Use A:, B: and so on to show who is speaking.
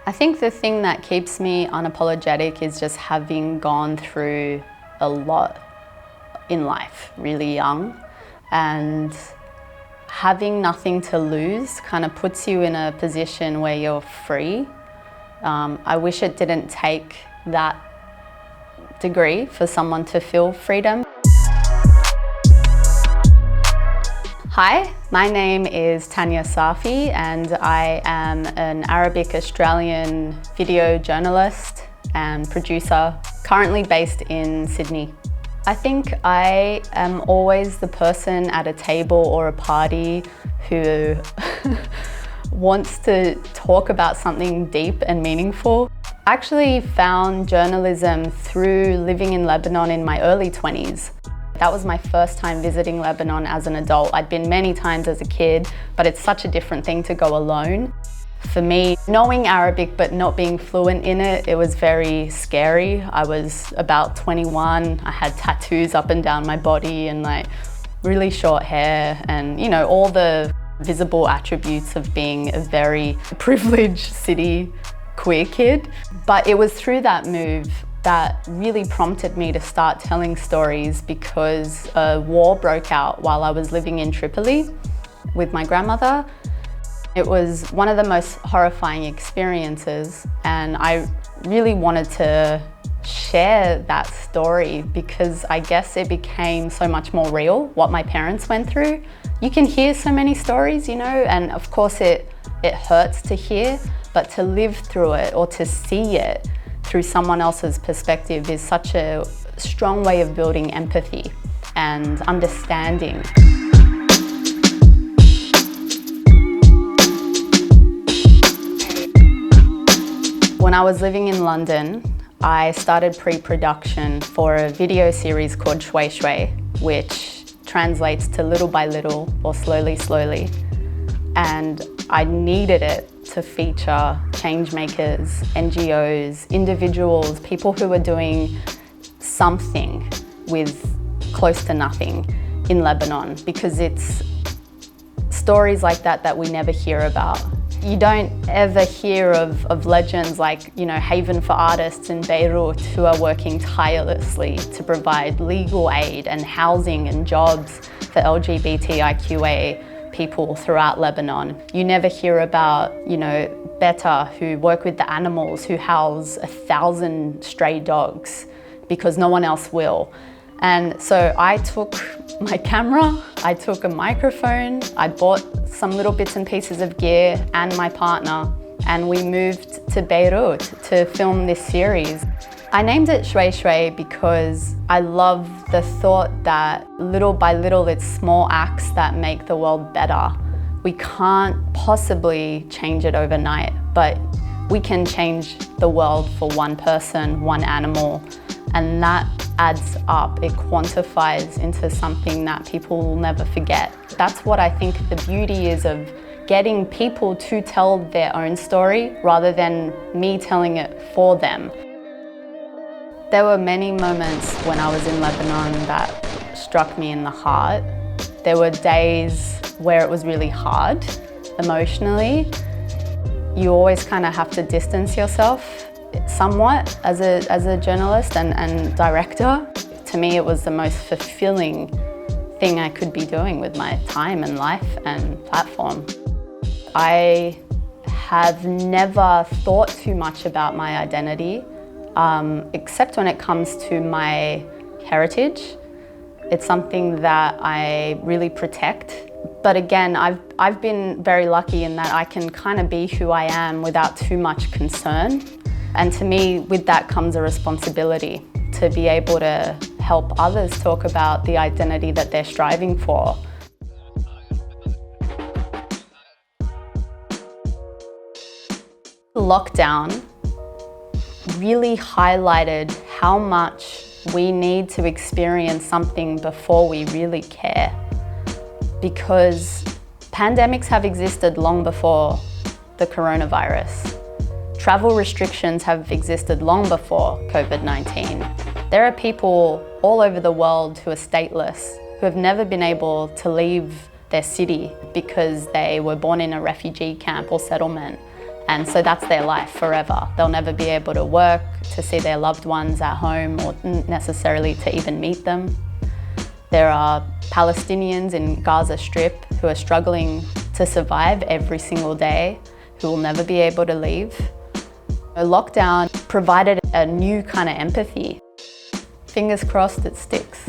A: I think the thing that keeps me unapologetic is just having gone through a lot in life, really young, and having nothing to lose kind of puts you in a position where you're free. I wish it didn't take that degree for someone to feel freedom. Hi, my name is Tania Safi and I am an Arabic Australian video journalist and producer, currently based in Sydney. I think I am always the person at a table or a party who wants to talk about something deep and meaningful. I actually found journalism through living in Lebanon in my early 20s. That was my first time visiting Lebanon as an adult. I'd been many times as a kid, but it's such a different thing to go alone. For me, knowing Arabic but not being fluent in it, it was very scary. I was about 21, I had tattoos up and down my body and like really short hair and all the visible attributes of being a very privileged city queer kid. But it was through that move that really prompted me to start telling stories, because a war broke out while I was living in Tripoli with my grandmother. It was one of the most horrifying experiences, and I really wanted to share that story because I guess it became so much more real, what my parents went through. You can hear so many stories, and of course it hurts to hear, but to live through it or to see it through someone else's perspective is such a strong way of building empathy and understanding. When I was living in London, I started pre-production for a video series called Shway Shway, which translates to little by little or slowly, slowly. And I needed it to feature change makers, NGOs, individuals, people who were doing something with close to nothing in Lebanon, because it's stories like that we never hear about. You don't ever hear of legends like, Haven for Artists in Beirut who are working tirelessly to provide legal aid and housing and jobs for LGBTIQA people throughout Lebanon. You never hear about, Beta, who work with the animals, who house 1,000 stray dogs because no one else will. And so I took my camera, I took a microphone, I bought some little bits and pieces of gear and my partner, and we moved to Beirut to film this series. I named it Shway Shway because I love the thought that little by little it's small acts that make the world better. We can't possibly change it overnight, but we can change the world for one person, one animal, and that adds up. It quantifies into something that people will never forget. That's what I think the beauty is of getting people to tell their own story rather than me telling it for them. There were many moments when I was in Lebanon that struck me in the heart. There were days where it was really hard emotionally. You always kind of have to distance yourself somewhat as a journalist and director. To me, it was the most fulfilling thing I could be doing with my time and life and platform. I have never thought too much about my identity, except when it comes to my heritage. It's something that I really protect. But again, I've been very lucky in that I can kind of be who I am without too much concern. And to me, with that comes a responsibility to be able to help others talk about the identity that they're striving for. Lockdown really highlighted how much we need to experience something before we really care. Because pandemics have existed long before the coronavirus. Travel restrictions have existed long before COVID-19. There are people all over the world who are stateless, who have never been able to leave their city because they were born in a refugee camp or settlement. And so that's their life forever. They'll never be able to work, to see their loved ones at home, or necessarily to even meet them. There are Palestinians in Gaza Strip who are struggling to survive every single day, who will never be able to leave. Lockdown provided a new kind of empathy. Fingers crossed it sticks.